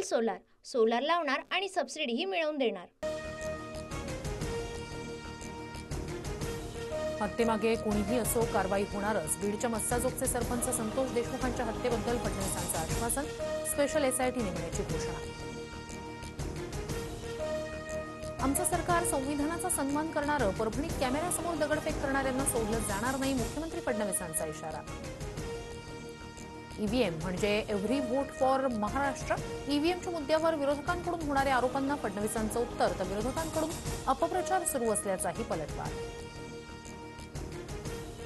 Solar solar लावणार आणि सबसिडीही मिळवून देणार। हत्येमागे कोणीही असो कारवाई होणारच। बीडच्या मस्साजोगचे सरपंच संतोष देशमुखांच्या हत्येबद्दल फडणवीसांचं आश्वासन। स्पेशल एसआयटी नेमण्याची घोषणा। आमचं सरकार संविधानाचा सन्मान करणारं, परभणीत कॅमेऱ्यासमोर दगडफेक करणाऱ्यांना सोडलं जाणार नाही, मुख्यमंत्री फडणवीसांचा इशारा। ईव्हीएम म्हणजे एव्हरी व्होट फॉर महाराष्ट्र। ईव्हीएमच्या मुद्द्यावर विरोधकांकडून होणाऱ्या आरोपांना फडणवीसांचं उत्तर, तर विरोधकांकडून अपप्रचार सुरू असल्याचाही पलटवार।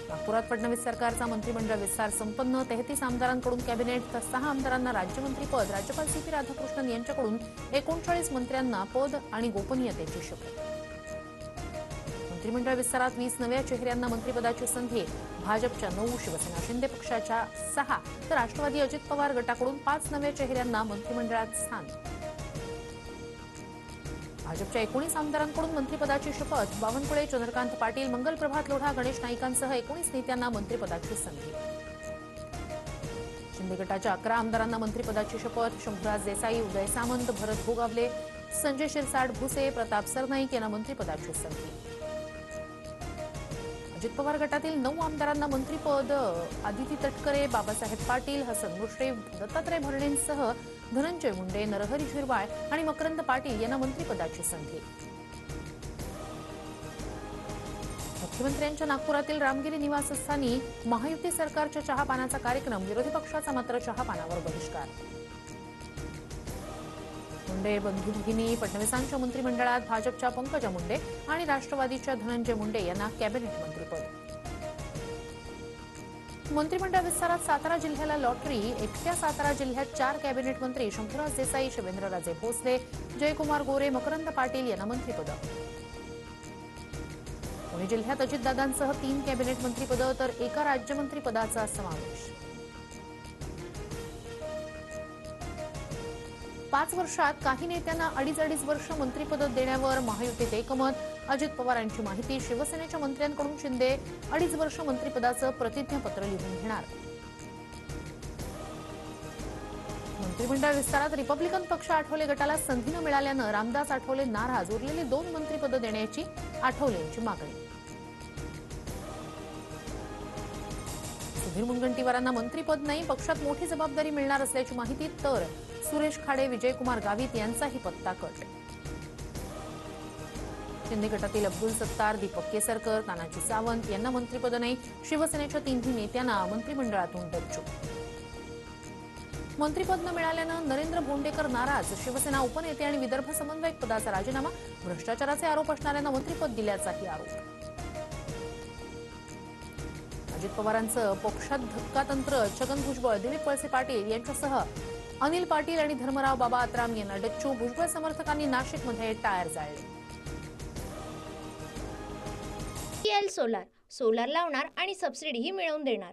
नागपुरात फडणवीस सरकारचा मंत्रिमंडळ विस्तार संपन्न। 33 आमदारांकडून कॅबिनेट, तर 6 आमदारांना राज्यमंत्रीपद। राज्यपाल सीपी राधाकृष्णन यांच्याकडून 39 मंत्र्यांना पद आणि गोपनीयतेची शपथ। मंत्रिमंडळ विस्तारात 20 नव्या चेहऱ्यांना मंत्रिपदाची संधी। भाजपच्या 9, शिवसेना शिंदे पक्षाच्या 6, तर राष्ट्रवादी अजित पवार गटाकडून 5 नव्या चेहऱ्यांना मंत्रिमंडळात स्थान। भाजपच्या 19 आमदारांकडून मंत्रिपदाची शपथ। बावनकुळे, चंद्रकांत पाटील, मंगल प्रभात लोढा, गणेश नाईकांसह 19 नेत्यांना मंत्रिपदाची संधी। शिंदे गटाच्या 11 आमदारांना मंत्रिपदाची शपथ। शंभूराज देसाई, उदय सामंत, भरत भोगावले, संजय शिरसाट, भुसे, प्रताप सरनाईक यांना मंत्रिपदाची संधी। अजित पवार गटातील 9 आमदारांना मंत्रिपद। आदिती तटकरे, बाबासाहेब पाटील, हसन मुश्रीफ, दत्तात्रय भरणेंसह धनंजय मुंडे, नरहरी झिरवाळ आणि मकरंद पाटील यांना मंत्रिपदाची संधी। मुख्यमंत्र्यांच्या नागपुरातील रामगिरी निवासस्थानी महायुती सरकारच्या चहापानाचा कार्यक्रम। विरोधी पक्षाचा मात्र चहापानावर बहिष्कार। मुंडे बंधू भगिनी फडणवीसांच्या मंत्रिमंडळात। भाजपच्या पंकजा मुंडे आणि राष्ट्रवादीच्या धनंजय मुंडे यांना कॅबिनेट मंत्रिपद। मंत्रिमंडळ विस्तारात सातारा जिल्ह्याला लॉटरी। एकट्या सातारा जिल्ह्यात 4 कॅबिनेट मंत्री। शंभूराज देसाई, शिवेंद्रराजे भोसले, जयकुमार गोरे, मकरंद पाटील यांना मंत्रिपद। पुणे जिल्ह्यात अजितदादांसह 3 कॅबिनेट मंत्रिपद, तर 1 राज्यमंत्रीपदाचा समावेश। 5 वर्षात काही नेत्यांना 2.5 वर्ष मंत्रिपद देण्यावर महायुतीत एकमत। अजित पवारांची माहिती। शिवसेनेच्या मंत्र्यांकडून शिंदे 2.5 वर्ष मंत्रिपदाचं प्रतिज्ञापत्र लिहून घेणार। मंत्रिमंडळ विस्तारात रिपब्लिकन पक्ष आठवले गटाला संधी न मिळाल्यानं रामदास आठवले नाराज। उरलेली 2 मंत्रिपद देण्याची आठवलेंची मागणी। सुधीर मुनगंटीवारांना मंत्रिपद नाही, पक्षात मोठी जबाबदारी मिळणार असल्याची माहिती। तर सुरेश खाडे, विजयकुमार गावित यांचाही पत्ता कट। शिंदे गटातील अब्दुल सत्तार, दीपक केसरकर, तानाजी सावंत यांना मंत्रिपद नाही। शिवसेनेच्या 3 नेत्यांना मंत्रिमंडळातून डच्चू। मंत्रिपद न मिळाल्यानं नरेंद्र भोंडेकर नाराज। शिवसेना उपनेते आणि विदर्भ समन्वयक पदाचा राजीनामा। भ्रष्टाचाराचे आरोप असणाऱ्यांना मंत्रिपद दिल्याचाही आरोप। अजित पवारांचं पक्षात धक्कातंत्र। छगन भुजबळ, दिलीप वळसे पाटील यांच्यासह अनिल पाटील आणि धर्मराव बाबा आत्राम यांना डच्चू। भुजबळ समर्थकांनी नाशिकमध्ये टायर जाळले। सोलार सोलार लावणार आणि सबसिडीही मिळवून देणार।